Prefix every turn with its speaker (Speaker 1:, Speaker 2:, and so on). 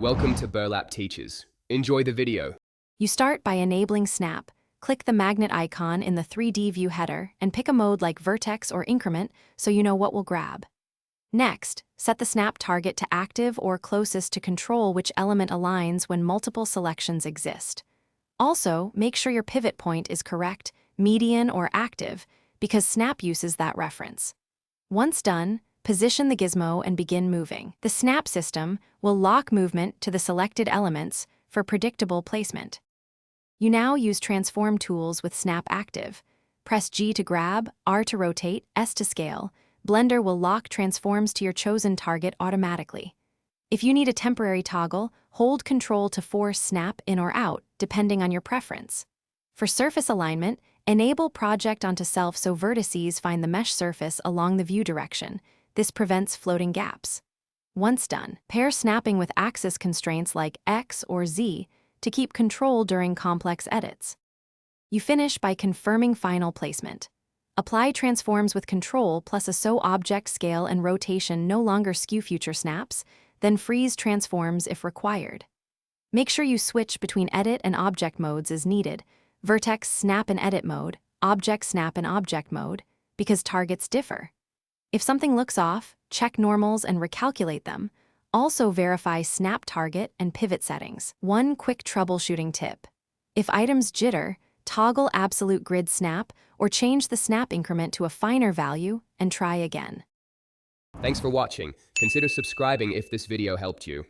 Speaker 1: Welcome to Burlap Teachers. Enjoy the video.
Speaker 2: You start by enabling Snap. Click the magnet icon in the 3D view header and pick a mode like Vertex or Increment so you know what will grab. Next, set the Snap target to active or closest to control which element aligns when multiple selections exist. Also, make sure your pivot point is correct, median, or active, because Snap uses that reference. Once done, position the gizmo and begin moving. The Snap system will lock movement to the selected elements for predictable placement. You now use transform tools with Snap active. Press G to grab, R to rotate, S to scale. Blender will lock transforms to your chosen target automatically. If you need a temporary toggle, hold Ctrl to force Snap in or out, depending on your preference. For surface alignment, enable Project onto Self so vertices find the mesh surface along the view direction. This prevents floating gaps. Once done, pair snapping with axis constraints like X or Z to keep control during complex edits. You finish by confirming final placement. Apply transforms with control plus a so object scale and rotation no longer skew future snaps, then freeze transforms if required. Make sure you switch between edit and object modes as needed. Vertex snap in edit mode, object snap in object mode, because targets differ. If something looks off, check normals and recalculate them. Also verify snap target and pivot settings. One quick troubleshooting tip. If items jitter, toggle absolute grid snap or change the snap increment to a finer value and try again.
Speaker 1: Thanks for watching. Consider subscribing if this video helped you.